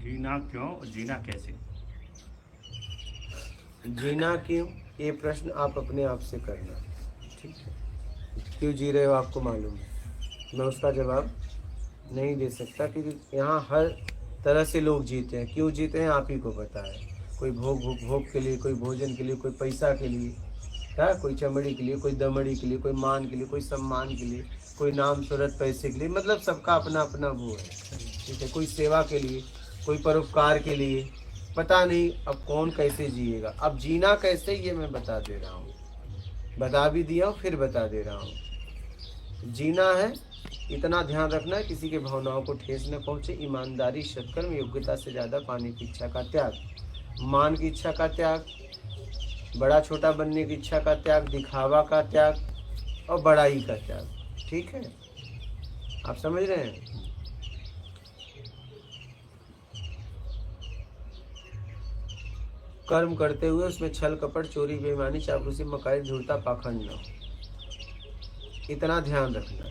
जीना क्यों, जीना कैसे? जीना क्यों, ये प्रश्न आप अपने आप से करना। ठीक है, क्यों जी रहे हो आपको मालूम है, मैं उसका जवाब नहीं दे सकता, क्योंकि यहाँ हर तरह से लोग जीते हैं। क्यों जीते हैं आप ही को पता है। कोई भोग के लिए, कोई भोजन के लिए, कोई पैसा के लिए, क्या, कोई चमड़ी के लिए, कोई दमड़ी के लिए, कोई मान के लिए, कोई सम्मान के लिए, कोई नाम शोहरत पैसे के लिए, मतलब सबका अपना अपना वो है। ठीक है, कोई सेवा के लिए, कोई परोपकार के लिए, पता नहीं अब कौन कैसे जिएगा। अब जीना कैसे ये मैं बता दे रहा हूँ, बता भी दिया हूँ, फिर बता दे रहा हूँ। जीना है, इतना ध्यान रखना है किसी के भावनाओं को ठेस न पहुंचे। ईमानदारी, सत्कर्म, योग्यता से ज़्यादा पाने की इच्छा का त्याग, मान की इच्छा का त्याग, बड़ा छोटा बनने की इच्छा का त्याग, दिखावा का त्याग और बड़ाई का त्याग। ठीक है, आप समझ रहे हैं। कर्म करते हुए उसमें छल कपट, चोरी, बेईमानी, चापलूसी, मकाई, झूठा, पाखंड न हो, इतना ध्यान रखना।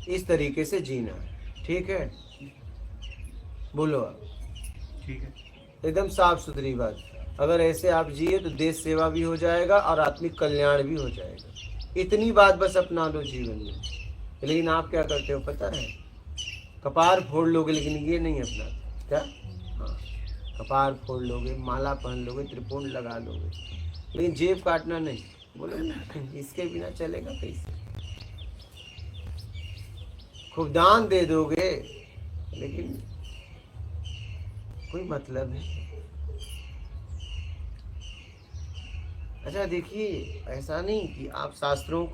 इस तरीके से जीना है। ठीक है, बोलो आप। ठीक है, एकदम साफ सुथरी बात। अगर ऐसे आप जिए तो देश सेवा भी हो जाएगा और आत्मिक कल्याण भी हो जाएगा। इतनी बात बस अपना लो जीवन में। लेकिन आप क्या करते हो पता है, कपार फोड़ लोगे लेकिन ये नहीं अपना। क्या, हाँ, कपार फोड़ लोगे, माला पहन लोगे, त्रिपुंड लगा लोगे, लेकिन जेब काटना नहीं। बोलो इसके बिना चलेगा कैसे। खूब दान दे दोगे लेकिन कोई मतलब है। अच्छा देखिए, ऐसा नहीं कि आप शास्त्रों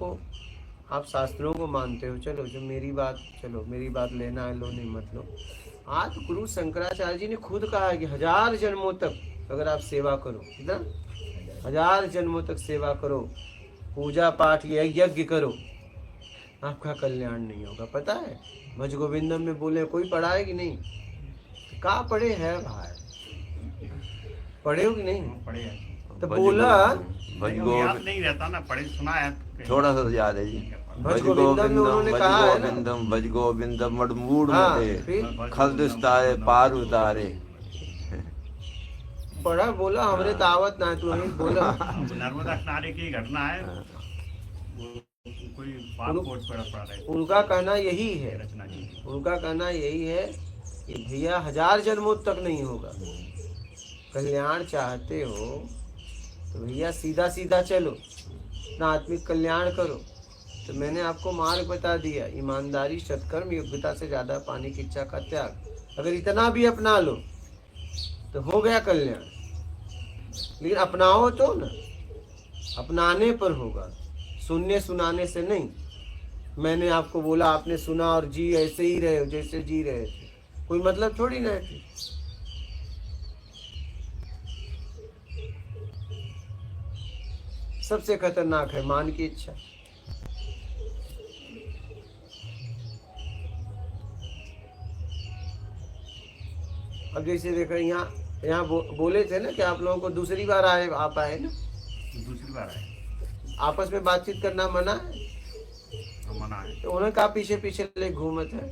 को मानते हो, चलो जो मेरी बात लेना है लो, नहीं मत लो। आज गुरु शंकराचार्य जी ने खुद कहा है कि 1000 जन्मों तक अगर आप सेवा करो, कितना, 1000 जन्मों तक सेवा करो, पूजा पाठ यज्ञ करो, आपका कल्याण नहीं होगा। पता है, भज गोविंदम में बोले कोई पढ़ा है कि नहीं, कहाँ पढ़े हैं भाई, पढ़े हो कि नहीं, पढ़े हैं तो बोला याद नहीं रहता ना, पढ़े सुना है थोड़ा सा याद है जी। भज गोविंदम में उन्होंने कहा है ना। भज गोविंदम मडमूड हाँ, मते फिर खल्द उतारे पार उतारे। पढ़ा, बोला हमरे दावत ना है, तू नहीं बोला। नर्मदा किनारे की घटना है, कोई कोट पड़ा है। उनका कहना यही है, रचना की, उनका कहना यही है कि भैया 1000 जन्मों तक नहीं होगा। कल्याण चाहते हो तो भैया सीधा सीधा चलो, अपना आत्मिक कल्याण करो। तो मैंने आपको मार्ग बता दिया, ईमानदारी, सत्कर्म, योग्यता से ज्यादा पाने की इच्छा का त्याग। अगर इतना भी अपना लो तो हो गया कल्याण। लेकिन अपनाओ तो ना, अपनाने पर होगा, सुनने सुनाने से नहीं। मैंने आपको बोला, आपने सुना और जी ऐसे ही रहे हो जैसे जी रहे थे, कोई मतलब थोड़ी ना है। सबसे खतरनाक है मान की इच्छा। अब जैसे देखो यहाँ बोले थे ना कि आप लोगों को दूसरी बार आप आए ना, दूसरी बार आए, आपस में बातचीत करना मना है, मना है। तो उन्हें कहा पीछे पीछे ले घूमत है,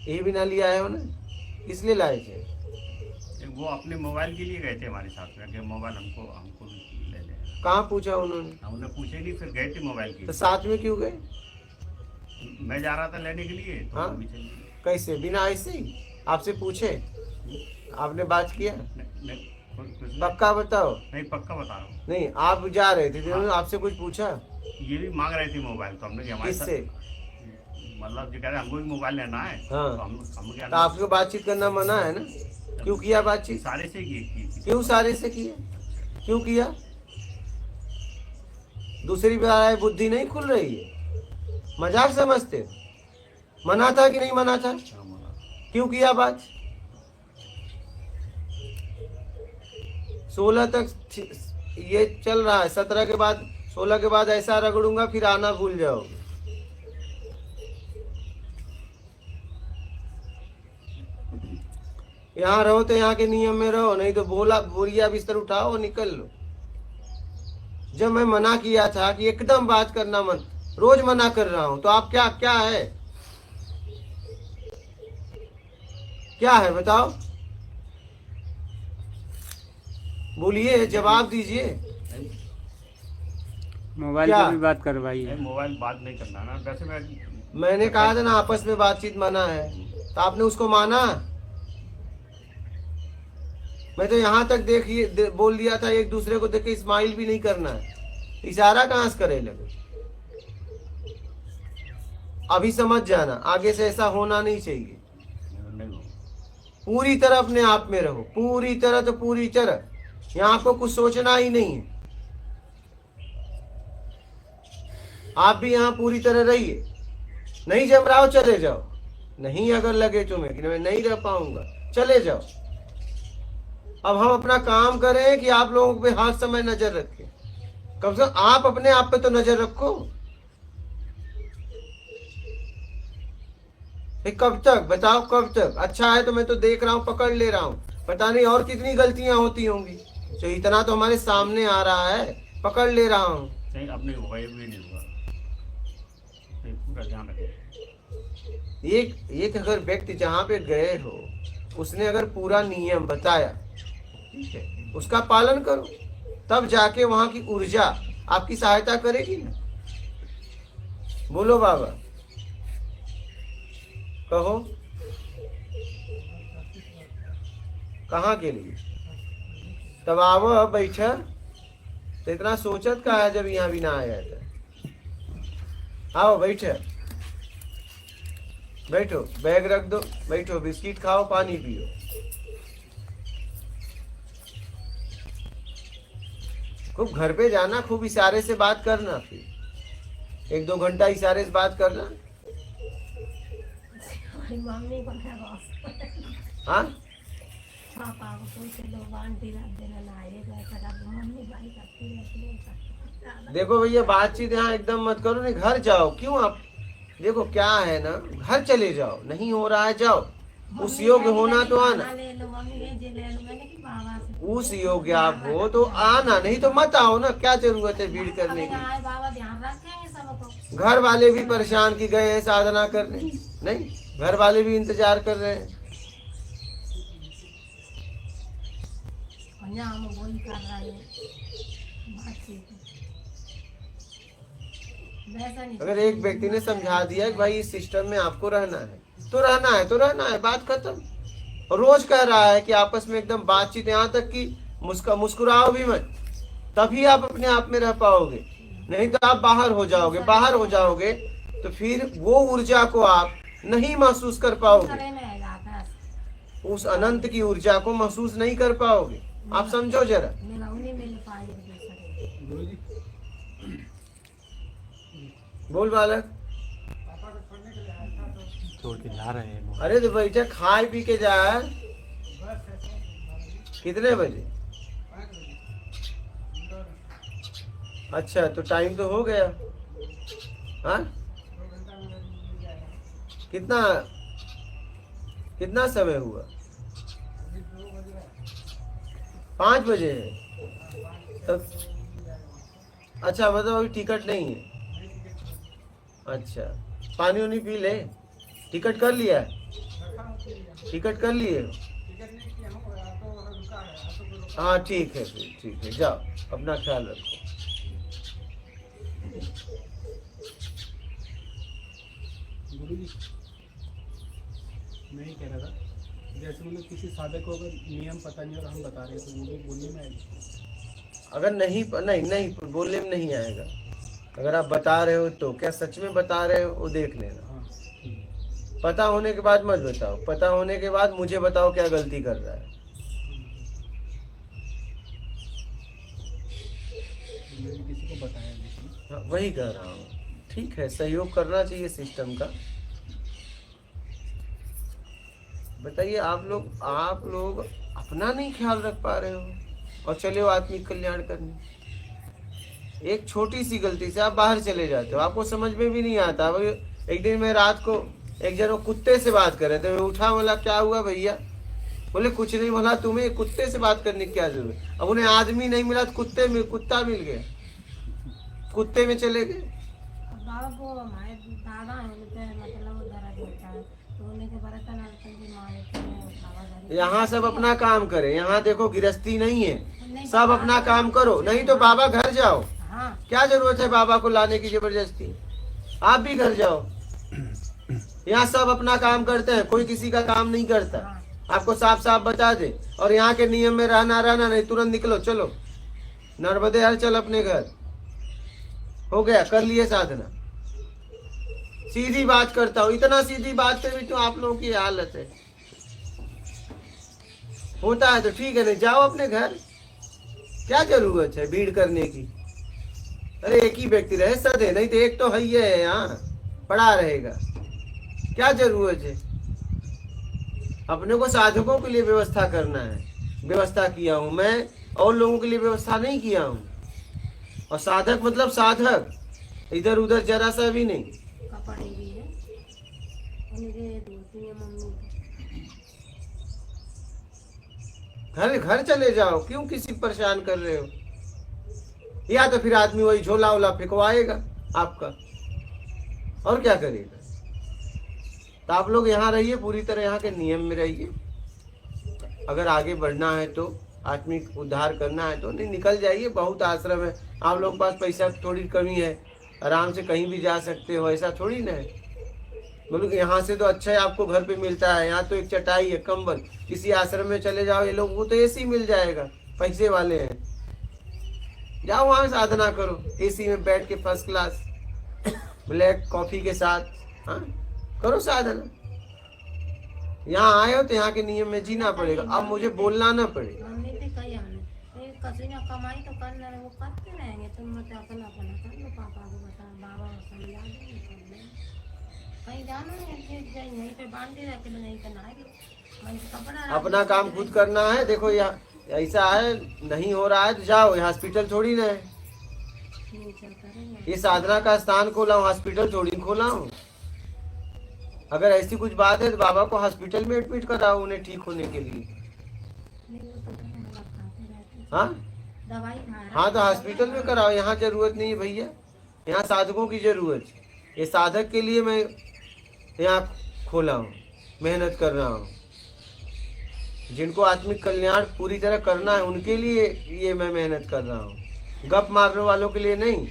यही भी ना लिया है उन्हें, इसलिए लाए थे। वो अपने मोबाइल के लिए गए थे हमारे साथ में, कि मोबाइल हमको भी ले ले। कहाँ पूछा उन्होंने, हमने पूछे नहीं, फिर गए थे मोबाइल के। तो साथ में क्यों गए। मैं जा रहा था लेने के लिए, तो हाँ? वो भी चले गए। कैसे, बिना ऐसे ही आपसे पूछे, आपने बात किया, पक्का बताओ। नहीं, पक्का बता रहा हूँ। नहीं, आप जा रहे थे, उन्होंने आपसे कुछ पूछा, ये भी मांग रहे थे मोबाइल, तो हमने हमारे साथ, किससे, मतलब जो कह रहे हमको भी मोबाइल लेना है। हाँ, तो हम क्या, तो आपको बातचीत करना मना है ना, क्यों किया बातचीत, सारे से की। क्यों सारे से किया, क्यों किया। दूसरी बार आए, बुद्धि नहीं खुल रही है, मजाक समझते हो। मना था कि नहीं मना था, क्यों किया बात। 16 तक ये चल रहा है, 17 के बाद, 16 के बाद ऐसा रगड़ूंगा फिर आना भूल जाओगे। यहाँ रहो तो यहाँ के नियम में रहो, नहीं तो बोरिया बिस्तर उठाओ और निकल लो। जब मैं मना किया था कि एकदम बात करना मत, रोज मना कर रहा हूं, तो आप क्या है, क्या है बताओ, बोलिए, जवाब दीजिए। मोबाइल क्या? पे भी बात करवाइए। मोबाइल बात नहीं करना ना, वैसे मैंने कहा था ना आपस में बातचीत मना है, तो आपने उसको माना? मैं तो यहाँ तक बोल दिया था एक दूसरे को देख के स्माइल भी नहीं करना है, इशारा कहाँ से करे लगे। अभी समझ जाना, आगे से ऐसा होना नहीं चाहिए। नहीं। पूरी तरह अपने आप में रहो, पूरी तरह, तो पूरी तरह, यहाँ आपको कुछ सोचना ही नहीं है। आप भी यहाँ पूरी तरह रहिए। नहीं जम रहा हो चले जाओ, नहीं अगर लगे तुम्हें कि मैं नहीं रह पाऊंगा चले जाओ। अब हम अपना काम करें कि आप लोगों पे हर समय नजर रखें। कम से कम आप अपने आप पे तो नजर रखो। कब तक बताओ, कब तक? अच्छा है तो मैं तो देख रहा हूँ, पकड़ ले रहा हूँ, पता नहीं और कितनी गलतियां होती होंगी। तो इतना तो हमारे सामने आ रहा है, पकड़ ले रहा हूँ। नहीं, अब नहीं होगा, ये भी नहीं होगा, पूरा ध्यान रखें। एक अगर व्यक्ति जहाँ पे गए हो, उसने अगर पूरा नियम बताया, ठीक है, उसका पालन करो, तब जाके वहां की ऊर्जा आपकी सहायता करेगी ना। बोलो बाबा, कहो कहाँ के लिए? तब आओ बैठा, तो इतना सोचत का है जब यहाँ भी ना आया था। आओ बैठे, बैठो, बैग रख दो, बैठो, बिस्किट खाओ, पानी पियो। खूब घर पे जाना, खूब इशारे से बात करना, फिर 1-2 घंटा इशारे से बात करना। मम्मी को है बॉस। हाँ, पापा को पूछ लो, आंटी रख देना ना आएगा, ऐसा मम्मी भाई करती रहती है। देखो भैया, बातचीत यहाँ एकदम मत करो, नहीं घर जाओ। क्यों? आप देखो क्या है ना, घर चले जाओ, नहीं हो रहा है जाओ, उस योग्य होना तो आना, ले लो मम्मी, ये ले लो, मैंने कि बाबा से उस योग्य आप हो तो आना, नहीं तो मत आओ ना। क्या जरूरत है भीड़ करने की? आए बाबा ध्यान रखेंगे सबको। घर वाले भी परेशान की गए हैं साधना करने, नहीं, घर वाले भी इंतजार कर रहे हैं। हम वही कर रहे हैं बातचीत। वैसा नहीं, अगर एक व्यक्ति ने समझा दिया कि भाई इस सिस्टम में आपको रहना है तो रहना है, तो रहना है, बात खत्म। और रोज कह रहा है कि आपस में एकदम बातचीत, यहाँ तक कि मुस्कुराओ भी मत, तभी आप अपने आप में रह पाओगे। नहीं तो आप बाहर हो जाओगे, बाहर हो जाओगे तो फिर वो ऊर्जा को आप नहीं महसूस कर पाओगे, उस अनंत की ऊर्जा को महसूस नहीं कर पाओगे। आप समझो जरा। बोल बालक। छोड़ के जा रहे हैं। अरे तो बैठा, खाए पी के जा। कितने बजे? अच्छा, तो टाइम तो हो गया। हाँ, कितना समय हुआ? 5 बजे है तब। अच्छा, मतलब अभी टिकट नहीं है। अच्छा, पानी वानी पी ले। टिकट कर लिया? टिकट कर लिए? हाँ ठीक है, फिर ठीक है, जाओ, अपना ख्याल रखो। मैं ही कह रहा था, जैसे मतलब किसी साधक को अगर नियम पता नहीं और हम बता रहे हैं तो वो भी बोलने में आएगा? अगर नहीं बोलने में नहीं आएगा। अगर आप बता रहे हो तो क्या सच में बता रहे हो, वो देख लेना। हाँ, पता होने के बाद मत बताओ, पता होने के बाद मुझे बताओ क्या गलती कर रहा है। मैंने किसी को बताया नहीं। हाँ, वही कह रहा हूँ। ठीक है, सहयोग करना चाहिए सिस्टम का। बताइए, आप लोग अपना नहीं ख्याल रख पा रहे हो और चले हो आत्मिक कल्याण करने। एक छोटी सी गलती से आप बाहर चले जाते हो, आपको समझ में भी नहीं आता। एक दिन मैं रात को एक जन कुत्ते से बात कर रहे थे, मैं उठा, बोला क्या हुआ भैया? बोले कुछ नहीं। बोला तुम्हें कुत्ते से बात करने की क्या जरूरत? अब उन्हें आदमी नहीं मिला तो कुत्ता मिल गया, कुत्ते में चले गए। बाबा को हमारे दादा है, मतलब दर्द होता है तो उन्हें के बारे बर्तन वर्तन भी मांगते हैं, खावा घरी। यहाँ सब अपना काम करें, यहाँ देखो गृहस्थी नहीं है, नहीं, सब अपना काम करो, नहीं तो बाबा घर जाओ। हाँ क्या जरूरत है बाबा को लाने की जबरदस्ती, आप भी घर जाओ। यहाँ सब अपना काम करते हैं, कोई किसी का काम नहीं करता। हाँ। आपको साफ साफ बता दे, और यहाँ के नियम में रहना नहीं, तुरंत निकलो, चलो नर्मदे हर चल अपने घर। हो गया, कर लिए साधना। सीधी बात करता हूँ, इतना सीधी बात पे भी तो आप लोगों की हालत है। होता है तो ठीक है, नहीं जाओ अपने घर, क्या जरूरत है भीड़ करने की। अरे एक ही व्यक्ति रहे सदे, नहीं तो एक तो है यहाँ पड़ा रहेगा, क्या जरूरत है। अपने को साधकों के लिए व्यवस्था करना है, व्यवस्था किया हूं मैं, और लोगों के लिए व्यवस्था नहीं किया हूं। और साधक मतलब साधक, इधर उधर जरा सा भी नहीं। कपड़े भी है उनके धोती है मम्मी। घर घर चले जाओ, क्यों किसी को परेशान कर रहे हो। या तो फिर आदमी वही झोला वोला फेंकवाएगा आपका, और क्या करेगा। तो आप लोग यहाँ रहिए, पूरी तरह यहाँ के नियम में रहिए। अगर आगे बढ़ना है तो, आत्मिक उद्धार करना है तो नहीं, निकल जाइए। बहुत आश्रम है, आप लोगों के पास पैसा थोड़ी कमी है, आराम से कहीं भी जा सकते हो, ऐसा थोड़ी ना है। बोलो कि यहाँ से तो अच्छा है, आपको घर पे मिलता है, यहाँ तो एक चटाई है, कंबल। किसी आश्रम में चले जाओ, ये लोग वो तो एसी मिल जाएगा, पैसे वाले हैं। जाओ वहाँ साधना करो, एसी में बैठ के फर्स्ट क्लास ब्लैक कॉफी के साथ, हाँ करो साधना। यहाँ आए हो तो यहाँ के नियम में जीना पड़ेगा। अब मुझे बोलना ना पड़े। मम्मी भी कही हमने कसी ने कमाई तो कर ले, वो करते रहेंगे, तुम मत अपना अपना कर लो, पापा को बता, बाबा को समझा देंगे, कर ले। कहीं जाना है यहीं पे बांध रख के नहीं करना है, कपड़ा अपना काम खुद करना है। देखो यहाँ ऐसा है, नहीं हो रहा है तो जाओ, ये हॉस्पिटल थोड़ी ना है। नहीं चलता रहेगा। ये साधना का स्थान खोला हूँ, हॉस्पिटल थोड़ी खोला हूँ। अगर ऐसी कुछ बात है तो बाबा को हॉस्पिटल में एडमिट कराओ, उन्हें ठीक होने के लिए। नहीं, वो तो दवा खाते रहते हैं। हाँ दवाई खा रहा हाँ, तो हॉस्पिटल में कराओ, यहाँ जरूरत नहीं है भैया, यहाँ साधकों की जरूरत है। ये साधक के लिए मैं यहाँ खोला हूँ, मेहनत कर रहा हूँ। जिनको आत्मिक कल्याण पूरी तरह करना है उनके लिए ये मैं मेहनत कर रहा हूँ, गप मारने वालों के लिए नहीं।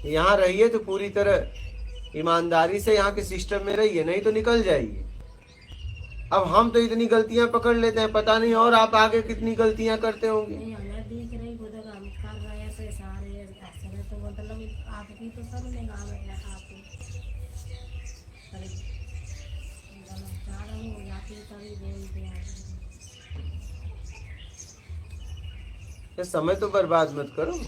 यहाँ रहिए तो पूरी तरह ईमानदारी से यहाँ के सिस्टम में रहिए, नहीं तो निकल जाइए। अब हम तो इतनी गलतियां पकड़ लेते हैं, पता नहीं और आप आगे कितनी गलतियां करते होंगे। नहीं हमें दिख रही बुधक हम कर रहे हैं ऐसे सारे ऐसे, तो मतलब आपकी तो सब ने गाँव में आपकी जा रही हो जाती तभी बोलते हैं। ये समय तो बर्बाद मत करो।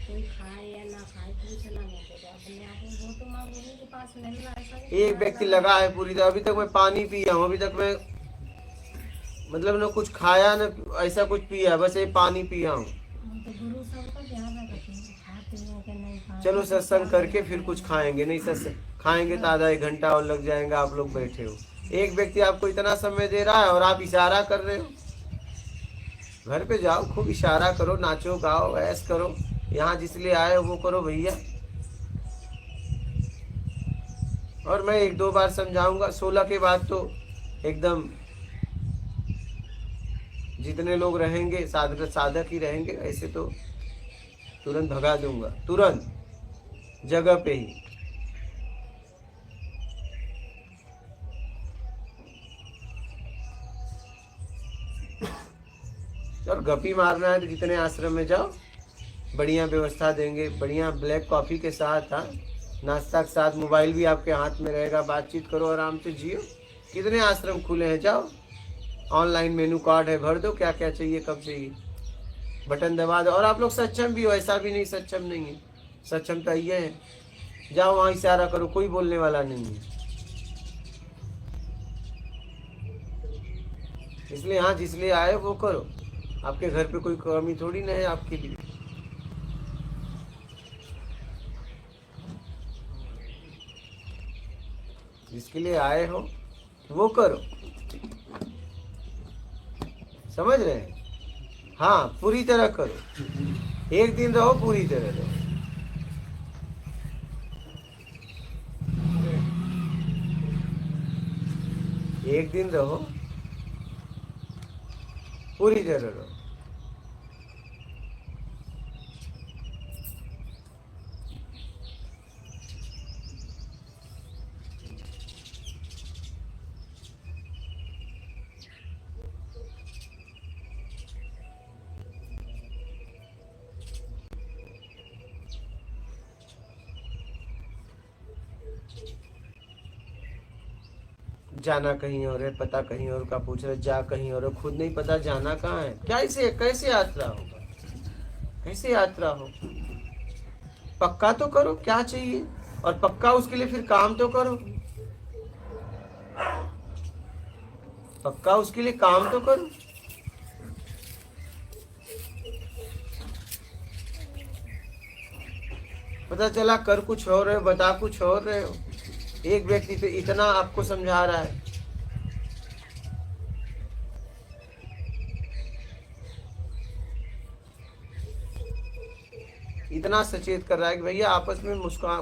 कोई खाए या ना खाए पूछना नहीं पड़ेगा अपने आप में, वो तो माँ गुरु के पास नहीं रहा ऐसा। एक व्यक्ति लगा है पूरी तरह, अभी तक मैं पानी पिया हूँ, अभी तक मैं मतलब न कुछ खाया न ऐसा कुछ पिया, बस ये पानी पिया हूँ। तो गुरु सबको ध्यान रखते हैं, खाते हैं कि नहीं खाते। चलो सत्संग करके फिर कुछ खाएंगे, नहीं सत्संग खाएंगे तो आधा एक घंटा और लग जाएगा। आप लोग बैठे हो, एक व्यक्ति आपको इतना समय दे रहा है और आप इशारा कर रहे हो। घर पे जाओ, खूब इशारा करो, नाचो गाओ ऐश करो, यहाँ जिसलिए आए हो वो करो भैया। और मैं एक दो बार समझाऊंगा, 16 के बाद तो एकदम जितने लोग रहेंगे साधक ही रहेंगे, ऐसे तो तुरंत भगा दूंगा, तुरंत जगह पे ही। और गपी मारना है तो जितने आश्रम में जाओ, बढ़िया व्यवस्था देंगे, बढ़िया ब्लैक कॉफ़ी के साथ, हाँ नाश्ता के साथ, मोबाइल भी आपके हाथ में रहेगा, बातचीत करो, आराम से जियो। कितने आश्रम खुले हैं, जाओ ऑनलाइन मेनू कार्ड है, भर दो क्या क्या चाहिए, कब चाहिए, बटन दबा दो। और आप लोग सक्षम भी हो, ऐसा भी नहीं सक्षम नहीं है, सक्षम तो ये है। जाओ वहाँ इशारा करो, कोई बोलने वाला नहीं है। इसलिए यहाँ जिसलिए आए वो करो, आपके घर पे कोई कमी थोड़ी ना है आपके लिए। जिसके लिए आए हो वो करो, समझ रहे हैं? हाँ पूरी तरह करो, एक दिन रहो पूरी तरह रहो। एक दिन रहो, पूरी तरह रहो। जाना कहीं और है, पता कहीं और का पूछ रहे, जा कहीं और है, खुद नहीं पता जाना कहाँ है। क्या इसे कैसे यात्रा होगा, कैसे यात्रा हो? पक्का तो करो क्या चाहिए, और पक्का उसके लिए फिर काम तो करो, पक्का उसके लिए काम तो करो। पता चला कर कुछ और रहे हो, बता कुछ और रहे हो। एक व्यक्ति तो इतना आपको समझा रहा है, इतना सचेत कर रहा है कि भैया आपस में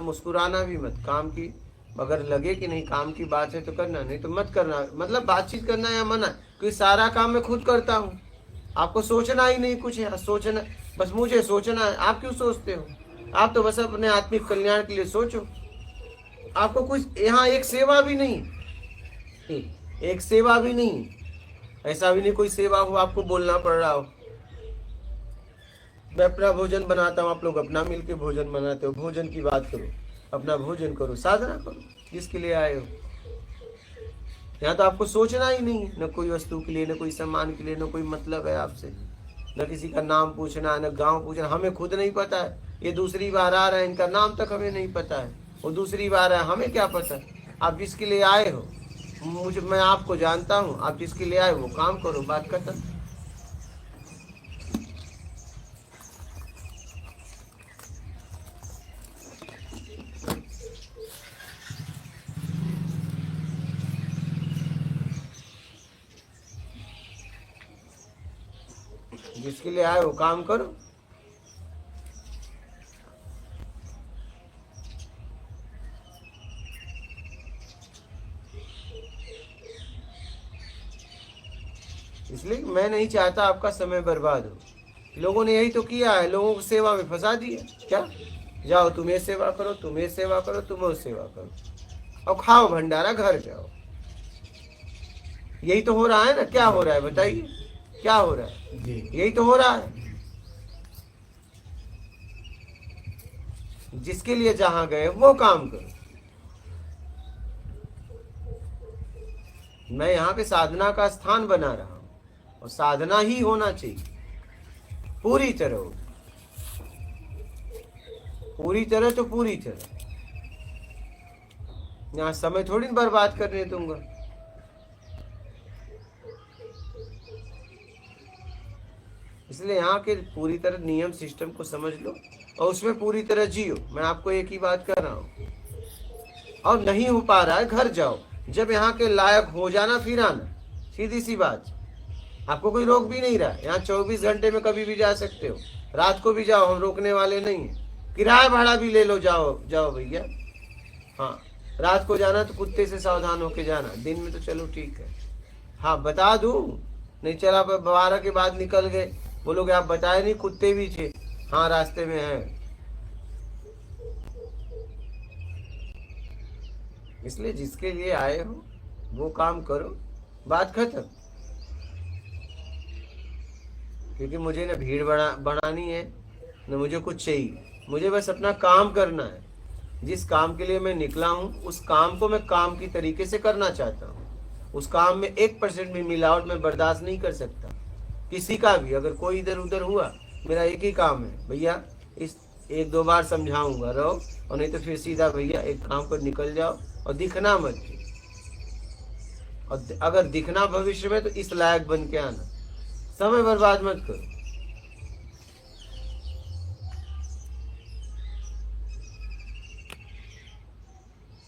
मुस्कुराना भी मत, काम की अगर लगे कि नहीं काम की बात है तो करना, नहीं तो मत करना। मतलब बातचीत करना या मना, क्योंकि सारा काम मैं खुद करता हूँ, आपको सोचना ही नहीं कुछ है। सोचना बस मुझे सोचना है, आप क्यों सोचते हो? आप तो बस अपने आत्मिक कल्याण के लिए सोचो। आपको कुछ यहाँ एक सेवा भी नहीं, एक सेवा भी नहीं, ऐसा भी नहीं कोई सेवा हो आपको बोलना पड़ रहा हो। मैं अपना भोजन बनाता हूँ, आप लोग अपना मिलके भोजन बनाते हो, भोजन की बात करो, अपना भोजन करो, साधना करो जिसके लिए आए हो। यहाँ तो आपको सोचना ही नहीं, न कोई वस्तु के लिए, न कोई सम्मान के लिए, न कोई मतलब है आपसे, न किसी का नाम पूछना, न गांव पूछना। हमें खुद नहीं पता है, ये दूसरी बार आ रहा है, इनका नाम तक हमें नहीं पता है, वो दूसरी बार है, हमें क्या पता। आप जिसके लिए आए हो, मैं आपको जानता हूँ, आप जिसके लिए आए वो काम करो, बात खत्म। जिसके लिए आए वो काम करो। इसलिए मैं नहीं चाहता आपका समय बर्बाद हो। लोगों ने यही तो किया है, लोगों को सेवा में फंसा दिया। क्या जाओ तुम ये सेवा करो, तुम ये सेवा करो, तुम वो सेवा करो, और खाओ भंडारा, घर जाओ। यही तो हो रहा है ना। क्या हो रहा है बताइए, क्या हो रहा है? यही तो हो रहा है। जिसके लिए जहां गए वो काम करो। मैं यहाँ पे साधना का स्थान बना रहा हूं, और साधना ही होना चाहिए पूरी तरह, पूरी तरह तो पूरी तरह। यहाँ समय थोड़ी बर्बाद करने दूंगा। इसलिए यहाँ के पूरी तरह नियम सिस्टम को समझ लो और उसमें पूरी तरह जियो। मैं आपको एक ही बात कर रहा हूँ। और नहीं हो पा रहा है, घर जाओ, जब यहाँ के लायक हो जाना फिर आना, सीधी सी बात। आपको कोई रोक भी नहीं रहा, यहाँ 24 घंटे में कभी भी जा सकते हो, रात को भी जाओ, हम रोकने वाले नहीं है। किराया भाड़ा भी ले लो, जाओ जाओ भैया। हाँ, रात को जाना तो कुत्ते से सावधान होके जाना, दिन में तो चलो ठीक है। हाँ बता दूं, नहीं चला 12 के बाद निकल गए, बोलोगे आप बताए नहीं, कुत्ते भी थे। हाँ रास्ते में है। इसलिए जिसके लिए आए हो वो काम करो, बात खत्म। क्योंकि मुझे न भीड़ बनानी है, न मुझे कुछ चाहिए, मुझे बस अपना काम करना है। जिस काम के लिए मैं निकला हूँ उस काम को मैं काम की तरीके से करना चाहता हूँ। उस काम में 1% भी मिलावट में बर्दाश्त नहीं कर सकता, किसी का भी। अगर कोई इधर उधर हुआ, मेरा एक ही काम है भैया, इस 1-2 बार समझाऊंगा, रहो, और नहीं तो फिर सीधा भैया एक काम पर निकल जाओ और दिखना मत। और अगर दिखना भविष्य में तो इस लायक बन के आना, समय बर्बाद मत करो।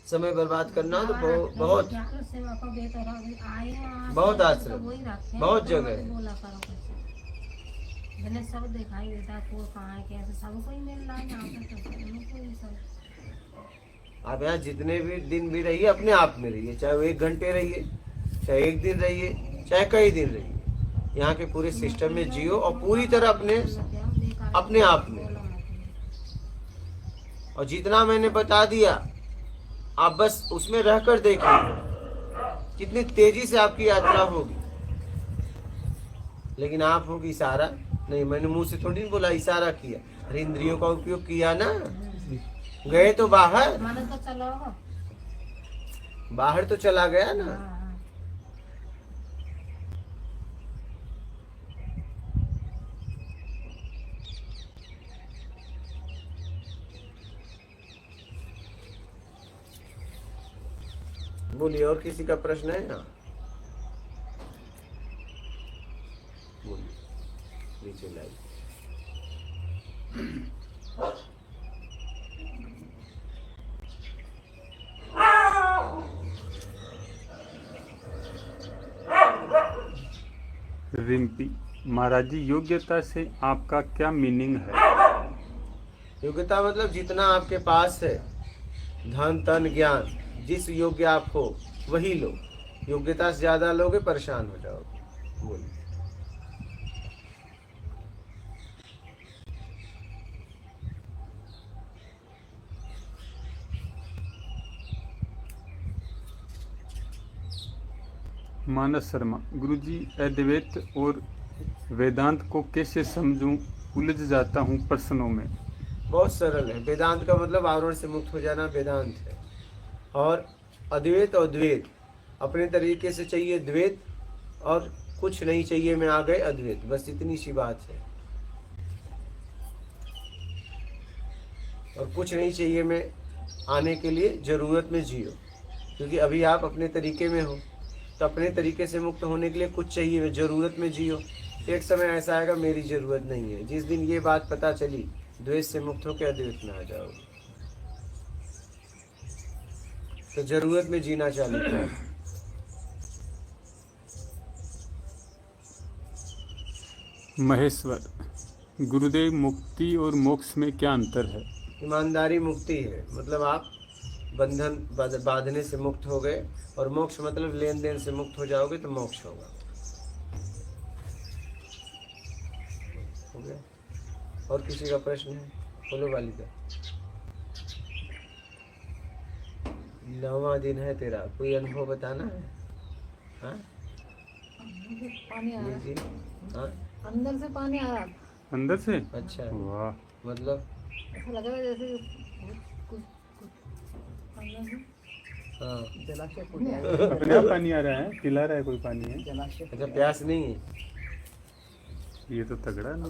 समय बर्बाद करना तो बहुत बहुत आश्रम, बहुत जगह है। मैंने सब दिखाई देता है, कोई कहाँ है, कैसे सबको ही मिल रहा है यहाँ पर। आप यहाँ जितने भी दिन भी रहिए, अपने आप में रहिए, चाहे वो 1 घंटे रहिए, चाहे एक दिन रहिए, चाहे कई दिन रहिए, यहाँ के पूरे सिस्टम में जियो और पूरी तरह अपने आप में। और जितना मैंने बता दिया आप बस उसमें रहकर देखिए कितनी तेजी से आपकी यात्रा होगी। लेकिन आप होगी इशारा नहीं, मैंने मुंह से थोड़ी नहीं बोला, इशारा किया, अरे इंद्रियों का उपयोग किया ना, गए तो बाहर, मन तो चलो बाहर तो चला गया ना। बोलिए, और किसी का प्रश्न है? ना बोलिए, नीचे लाइए। रिम्पी महाराज जी, योग्यता से आपका क्या मीनिंग है? योग्यता मतलब जितना आपके पास है, धन तन ज्ञान, जिस योग्य आप हो वही लो। योग्यता से ज्यादा लोगे परेशान हो जाओगे। बोलिए। मानस शर्मा, गुरुजी अद्वैत और वेदांत को कैसे समझूं? उलझ जाता हूं प्रश्नों में। बहुत सरल है। वेदांत का मतलब आवरण से मुक्त हो जाना वेदांत है। और अद्वैत और द्वैत, अपने तरीके से चाहिए द्वैत और कुछ नहीं चाहिए मैं आ गए अद्वैत, बस इतनी सी बात है। और कुछ नहीं चाहिए मैं आने के लिए जरूरत में जियो, क्योंकि अभी आप अपने तरीके में हो, तो अपने तरीके से मुक्त होने के लिए कुछ चाहिए मैं जरूरत में जियो। एक समय ऐसा आएगा मेरी जरूरत नहीं है, जिस दिन ये बात पता चली द्वेष से मुक्त होकर अद्वैत में आ जाओगे। तो जरूरत में जीना चालू करो। महेश्वर, गुरुदेव, मुक्ति और मोक्ष में क्या अंतर है? ईमानदारी मुक्ति है, मतलब आप बंधन बांधने से मुक्त हो गए, और मोक्ष मतलब लेन देन से मुक्त हो जाओगे तो मोक्ष होगा। हो गया? और किसी का प्रश्न है? बोलो वालिदा। 9वां दिन है तेरा, कोई अनुभव बताना है? हाँ? पानी आ रहा जी हाँ? अंदर से पानी आ रहा अंदर से? अच्छा, वाह, मतलब ऐसा लग रहा है जैसे कुछ अंदर से हाँ, अपने आप पानी आ रहा है? पिला रहा है कोई पानी है? अच्छा प्यास नहीं है? ये तो तगड़ा ना।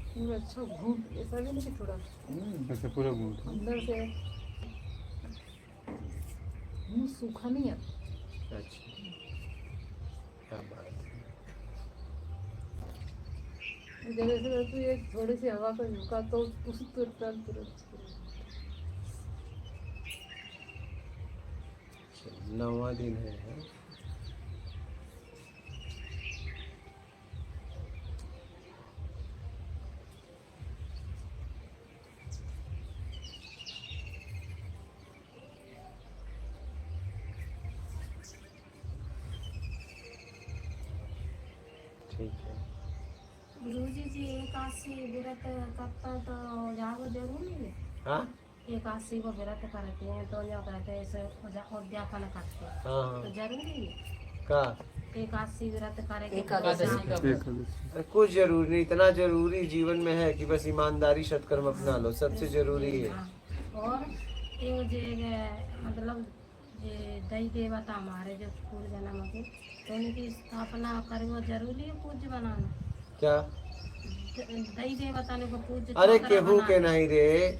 पूरा अच्छा घूम, ऐसा भी नहीं कि थोड़ा ऐसे पूरा घूम। अंदर से मुंह सूखा नहीं है। अच्छा, क्या बात है। जब ऐसे तू एक थोड़ी सी हवा का झुका तो उस तुरंत 9वां दिन है, हाँ? ठीक है। गुरुजी जी एकादशी व्रत करता तो जागो जरूरी है? हाँ एकादशी को व्रत करते हैं तो जो कहते हैं ऐसे उद्यापन करते हैं, हाँ तो जरूरी है का एकादशी व्रत करेंगे? अरे कुछ जरूरी नहीं, इतना जरूरी जीवन में है कि बस ईमानदारी सत्कर्म अपना लो, सबसे जरूरी है। और ये जो मतलब दई देवता हमारे जो पूर्व जन्म के, तो उनकी स्थापना करना जरूरी है, पूज्य बनाना? क्या? दई देवता ने को पूज्य अरे छोकरा केहू बनाना। के नहीं रे,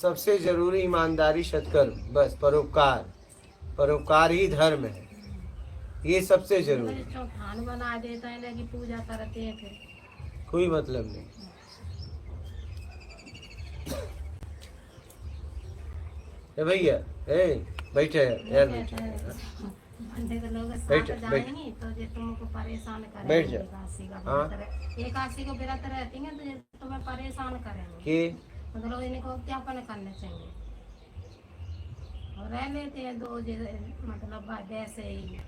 सबसे जरूरी ईमानदारी सत्कर्म, बस परोपकार, परोपकार ही धर्म है, ये सबसे जरूरी। चौथान बना देता है ना कि पूजा करते हैं, फिर कोई मतलब नहीं। ए भैया, ए बैठे यार, बैठे। बंदे के लोग बैठ, साथ जाएंगे तो ये तुमको परेशान करेंगे। बैठ जा। एकादशी का हाँ। व्रत, एकादशी को व्रत रहती है तो ये तुम्हें परेशान करेंगे, कि मतलब इनको उद्यापन करने चाहिए। और रह लेते हैं दो जैसे मतलब वैसे ही है,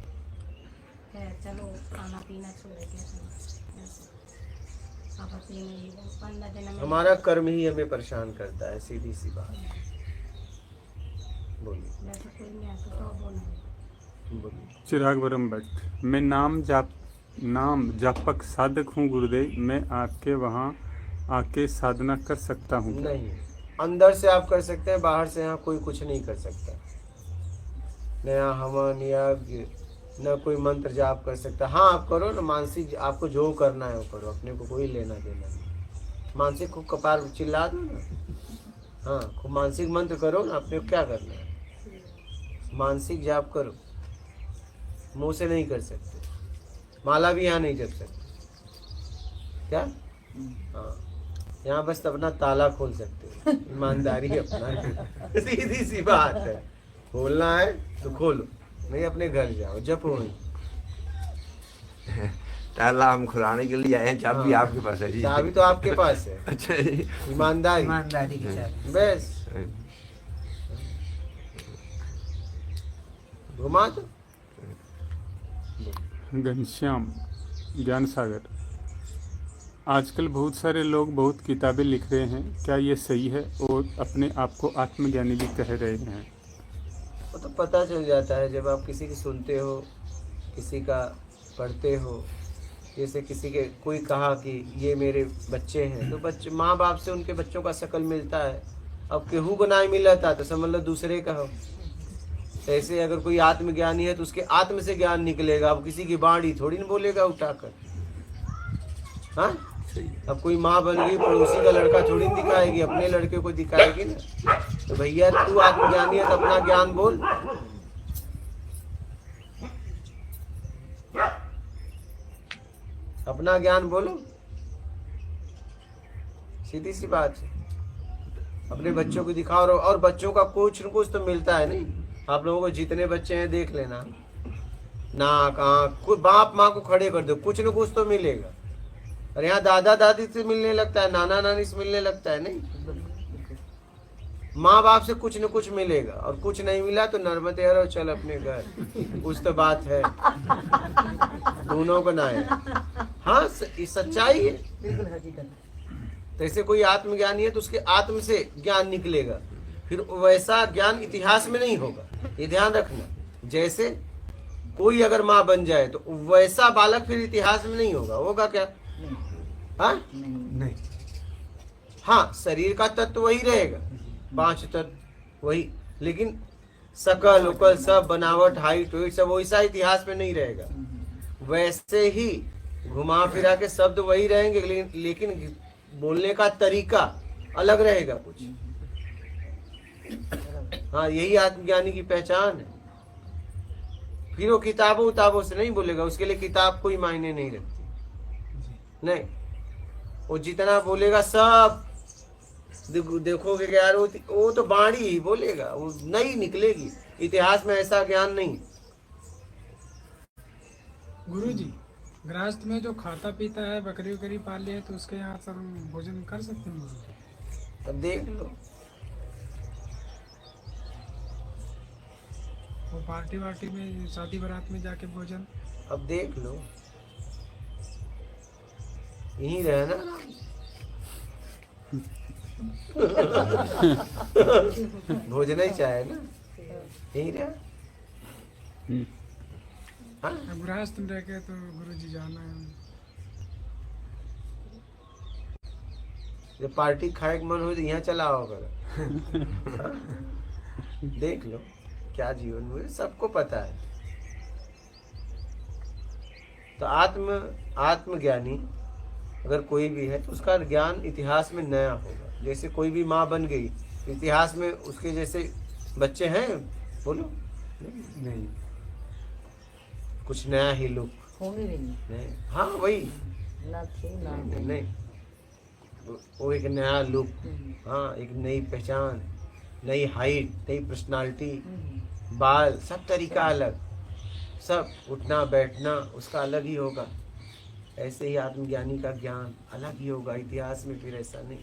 चलो खाना पीना छोड़ के आपत्ति नहीं है। 15 दिन में हमारा कर्म ही हमें परेशान करता है, सीधी सी बात। बोलिए वैसे कोई नहीं आता तो बोला बोलिए। चिराग ब्रह्म भट्ट। मैं नाम जापक साधक हूँ गुरुदेव, मैं आपके वहाँ आके साधना कर सकता हूँ? नहीं, अंदर से आप कर सकते हैं, बाहर से यहाँ कोई कुछ नहीं कर सकता। न यहाँ हवन यज्ञ न कोई मंत्र जाप कर सकता। हाँ आप करो ना, मानसिक आपको जो करना है वो करो, अपने को कोई लेना देना नहीं। मानसिक खूब कपार चिल्ला दो ना, हाँ खूब मानसिक मंत्र करो ना, अपने को क्या करना है। मानसिक जाप करो, मुंह से नहीं कर सकते, माला भी यहाँ नहीं जप सकते। क्या हाँ, यहाँ बस अपना ताला खोल सकते हो, ईमानदारी अपना सीधी सी बात है। खोलना है तो खोलो, नहीं अपने घर जाओ जपो। ताला हम खुलाने के लिए आए हैं, चाबी आपके पास है जी। चाबी तो आपके पास है। अच्छा जी। ईमानदारी की चाबी। बस घुमा दो। घनश्याम ज्ञान सागर। आजकल बहुत सारे लोग बहुत किताबें लिख रहे हैं, क्या ये सही है? और अपने आप को आत्मज्ञानी भी कह रहे हैं। वो तो पता चल जाता है जब आप किसी की सुनते हो, किसी का पढ़ते हो। जैसे किसी के कोई कहा कि ये मेरे बच्चे हैं, तो बच्चे माँ बाप से उनके बच्चों का शकल मिलता है। अब केहू को ना मिला था तो समझ लो दूसरे का हो। ऐसे अगर कोई आत्मज्ञानी है तो उसके आत्म से ज्ञान निकलेगा। अब किसी की बाणी थोड़ी न बोलेगा उठाकर। हाँ, अब कोई माँ बन गई, पड़ोसी का लड़का थोड़ी न दिखाएगी, अपने लड़के को दिखाएगी ना। तो भैया तू आत्मज्ञानी है तो अपना ज्ञान बोल। अपना ज्ञान बोलो, सीधी सी बात है। अपने बच्चों को दिखाओ, और बच्चों का कुछ न कुछ तो मिलता है। नहीं, आप लोगों को जितने बच्चे हैं देख लेना, नाक आँख, बाप माँ को खड़े कर दो, कुछ न कुछ तो मिलेगा। और यहाँ दादा दादी से मिलने लगता है, नाना नानी से मिलने लगता है। नहीं, माँ बाप से कुछ न कुछ मिलेगा, और कुछ नहीं मिला तो नर्मदे हरो चल अपने घर। कुछ तो बात है, दोनों को ना है। हाँ सच्चाई है। तो ऐसे कोई आत्मज्ञानी है तो उसके आत्म से ज्ञान निकलेगा। फिर वैसा ज्ञान इतिहास में नहीं होगा, ये ध्यान रखना। जैसे कोई अगर माँ बन जाए तो वैसा बालक फिर इतिहास में नहीं होगा। होगा क्या? हाँ नहीं। हाँ, शरीर का तत्व वही रहेगा, 5 तत्व वही, लेकिन सकल उकल सब बनावट हाइट वेट सब वैसा इतिहास में नहीं रहेगा। वैसे ही घुमा फिरा के शब्द वही रहेंगे, लेकिन बोलने का तरीका अलग रहेगा कुछ। हाँ, यही आत्मज्ञानी की पहचान है। फिर वो किताबों से नहीं बोलेगा, उसके लिए किताब कोई मायने नहीं रखती। नहीं, वो जितना बोलेगा सब देखोगे कि यार वो तो बाणी ही बोलेगा, वो नहीं निकलेगी। इतिहास में ऐसा ज्ञान नहीं। गुरुजी, गृहस्थ में जो खाता पीता है, बकरी वकरी पाल लिया, तो उसके यहाँ सब भोजन कर सकते हैं गुरुजी? अब देख लो, वो पार्टी वार्टी में, शादी बारात में जाके भोजन। अब देख लो, यहीं रहना भोजन ही चाहे ना, यहीं रह। हाँ? गृहस्थ में रह के तो गुरुजी जाना है। जब पार्टी खाए के मन हो तो यहाँ चला होगा। देख लो क्या जीवन में सबको पता है। तो आत्मज्ञानी अगर कोई भी है तो उसका ज्ञान इतिहास में नया होगा। जैसे कोई भी माँ बन गई, इतिहास में उसके जैसे बच्चे हैं, बोलो नहीं, कुछ नया ही लुक होंगे भी नहीं। हाँ वही ना थे ना नहीं, वो एक नया लुक। हाँ, एक नई पहचान, नई हाइट, नई पर्सनालिटी, बाल, सब तरीका अलग, सब उठना बैठना उसका अलग ही होगा। ऐसे ही आत्मज्ञानी का ज्ञान अलग ही होगा, इतिहास में फिर ऐसा नहीं।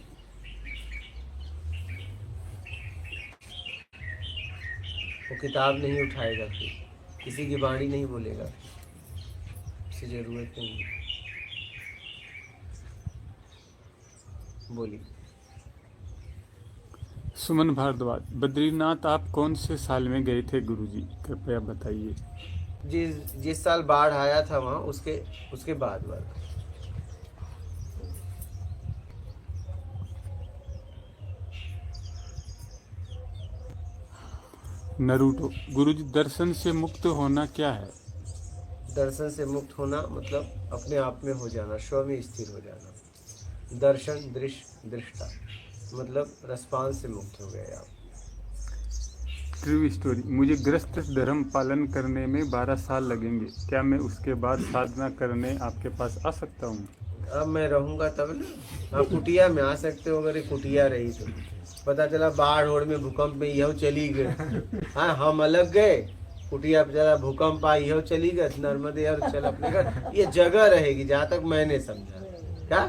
वो किताब नहीं उठाएगा, फिर किसी की वाणी नहीं बोलेगा, उसे जरूरत नहीं है। बोलिए। सुमन भारद्वाज, बद्रीनाथ आप कौन से साल में गए थे गुरुजी, कृपया बताइए। जिस साल बाढ़ आया था वहाँ उसके बाद वाला। नरूटो, गुरुजी दर्शन से मुक्त होना क्या है? दर्शन से मुक्त होना मतलब अपने आप में हो जाना, स्व में स्थिर हो जाना। दर्शन दृश्य दृष्टा मतलब रसपान से मुक्त हो गए आप। ट्रू स्टोरी, मुझे गृहस्थ धर्म पालन करने में 12 साल लगेंगे, क्या मैं उसके बाद साधना करने आपके पास आ सकता हूँ? अब मैं रहूँगा तब ना। आप कुटिया में आ सकते हो, अगर ये कुटिया रही तो। पता चला बाढ़ ओढ़ में भूकंप में यह चली गए, हाँ हम अलग गए, कुटिया पे चला भूकंप आई यह चली गए, नर्मदे और चल अपने घर। ये जगह रहेगी जहाँ तक मैंने समझा। क्या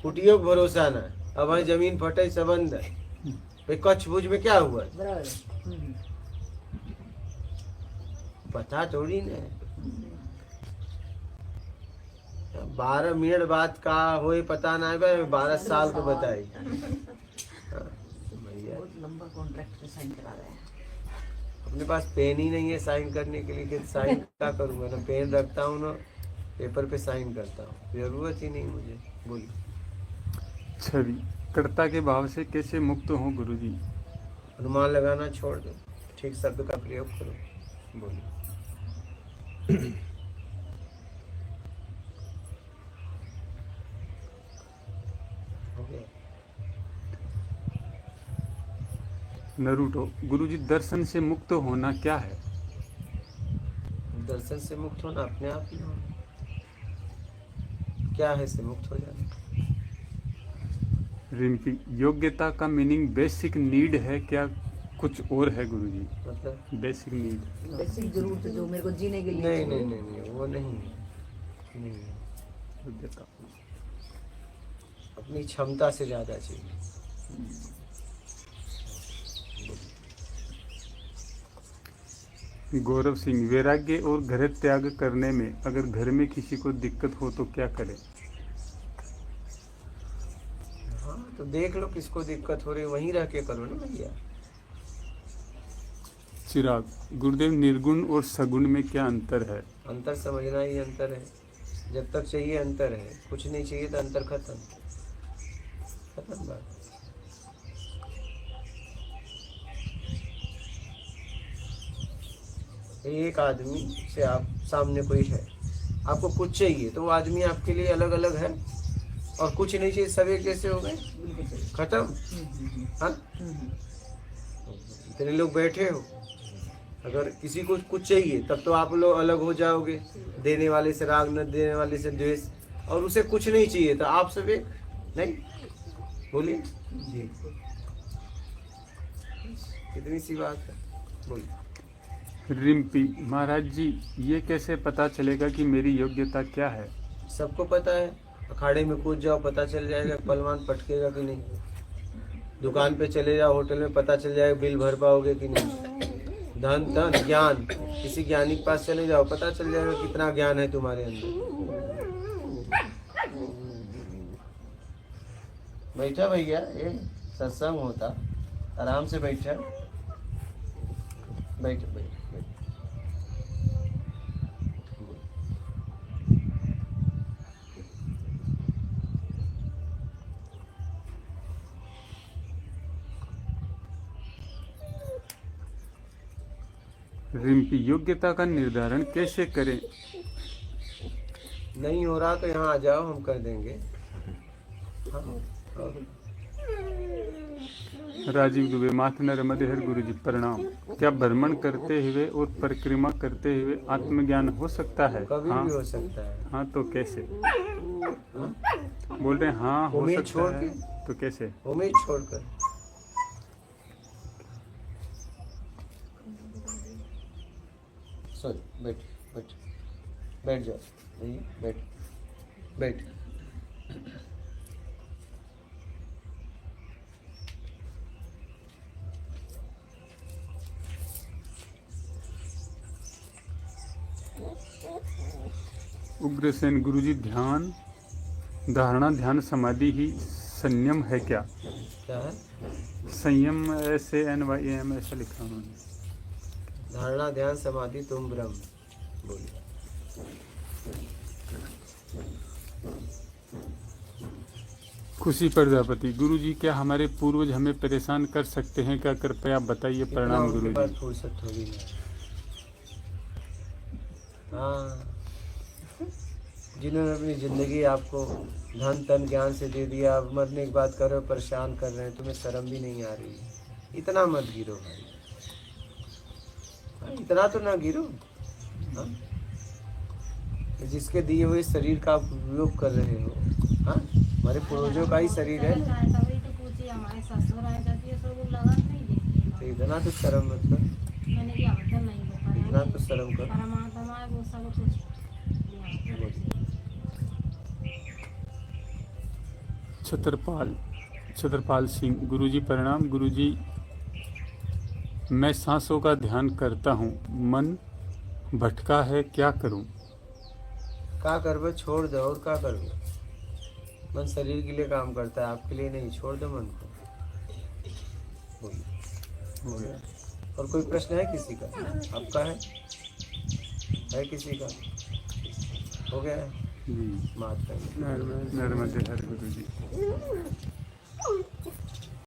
कुटियों को भरोसा ना, अब वही जमीन फटे सब अंदर। भाई कच्छ भुज में क्या हुआ पता थोड़ी न। 12 मिनट बाद का होए पता ना है भाई, 12 साल को बताई। भैया बहुत लंबा कॉन्ट्रैक्ट पे साइन करा रहे हैं। अपने पास पेन ही नहीं है साइन करने के लिए, कि साइन क्या करूँगा? ना पेन रखता हूँ ना पेपर पे साइन करता हूँ, जरूरत ही नहीं मुझे। बोलिए। छवि, कर्ता के भाव से कैसे मुक्त हो गुरुजी? अनुमान लगाना छोड़ दो, ठीक शब्द का प्रयोग करो। बोलिए। हो गया। नरूटो, गुरुजी दर्शन से मुक्त होना क्या है? दर्शन से मुक्त होना अपने आप ही होना। क्या है से मुक्त हो जाना? रिम्पी, योग्यता का मीनिंग बेसिक नीड है, क्या कुछ और है गुरुजी? मतलब बेसिक नीड, बेसिक जरूरत जो मेरे को जीने के लिए नहीं चाहिए। नहीं नहीं नहीं, वो नहीं है। नहीं है। योग्यता। अपनी क्षमता से ज्यादा चाहिए। गौरव सिंह, वैराग्य और घर त्याग करने में अगर घर में किसी को दिक्कत हो तो क्या करें? हाँ तो देख लो किसको दिक्कत हो रही है, वहीं रह के करो ना भैया। चिराग, गुरुदेव निर्गुण और सगुण में क्या अंतर है? अंतर समझना ही अंतर है। जब तक चाहिए अंतर है, कुछ नहीं चाहिए तो अंतर खत्म। खत्म बात। एक आदमी से आप सामने कोई है, आपको कुछ चाहिए तो वो आदमी आपके लिए अलग अलग है, और कुछ नहीं चाहिए सब एक जैसे हो गए, खत्म। हाँ इतने लोग बैठे हो, अगर किसी को कुछ चाहिए तब तो आप लोग अलग हो जाओगे, देने वाले से राग, न देने वाले से द्वेष। और उसे कुछ नहीं चाहिए तो आप सब एक नहीं। बोलिए जी, कितनी सी बात है। बोलिए। रिम्पी, महाराज जी ये कैसे पता चलेगा कि मेरी योग्यता क्या है? सबको पता है, अखाड़े में कूद जाओ पता चल जाएगा पहलवान पटकेगा कि नहीं। दुकान पे चले जाओ, होटल में पता चल जाएगा बिल भर पाओगे कि नहीं। धन धन ज्ञान, किसी ज्ञानी के पास चले जाओ पता चल जाएगा कितना ज्ञान है तुम्हारे अंदर। बैठा भैया, ये सत्संग होता, आराम से बैठा, बैठ बैठ। रिम्पी, योग्यता का निर्धारण कैसे करें? नहीं हो रहा तो यहाँ आ जाओ, हम कर देंगे। हाँ। राजीव दुबे, माथ नर्मदे हर गुरुजी प्रणाम। क्या भ्रमण करते हुए और परिक्रमा करते हुए आत्मज्ञान हो सकता है? कभी हाँ, भी हो सकता है। हाँ तो कैसे? हाँ? बोल रहे हैं हाँ हो उम्मीद सकता छोड़ है, के। तो कैसे? उम्मीद छोड़कर। सॉरी, बैठ बैठ बैठ जाओ भैया, बैठ बैठ। उग्रसेन गुरुजी, ध्यान धारणा ध्यान समाधि ही संयम है क्या? क्या है? संयम SANYAM ऐसा लिखा उन्होंने। धारणा ध्यान समाधि तुम ब्रह्म। बोलिए। खुशी प्रजापति, गुरुजी क्या हमारे पूर्वज हमें परेशान कर सकते हैं क्या? कृपया आप बताइए। प्रणाम उनके गुरुजी। पास फुर्सत थोड़ी है। हाँ, जिन्होंने अपनी जिंदगी आपको धन तन ज्ञान से दे दिया, अब मरने की बात कर रहे हो, परेशान कर रहे हैं, तुम्हें शर्म भी नहीं आ रही है। इतना मत गिरो भाई। हाँ, इतना तो ना गिरो। हाँ? जिसके दिए हुए शरीर का आप उपयोग कर रहे हो। हाँ, हमारे पूर्वजों का ही शरीर है। तभी तो पूछी हमारे ससुर आए जाती है तो वो लगन नहीं देती तो इतना तो शर्म मतलब, मैंने क्या मतलब नहीं बताया इतना तो शर्म कर। परमात्मा है वो सब कुछ छत्रपाल सिंह, गुरुजी प्रणाम। गुरुजी, मैं सांसों का ध्यान करता हूँ, मन भटका है, क्या करूँ? क्या करबे? छोड़ दो। और क्या करबे? मन शरीर के लिए काम करता है, आपके लिए नहीं। छोड़ दो मन को। बोलिए। हो गया। और कोई प्रश्न है किसी का? आपका है किसी का? हो गया है? जी। माफ करें। नर्मदे हर गुरुजी।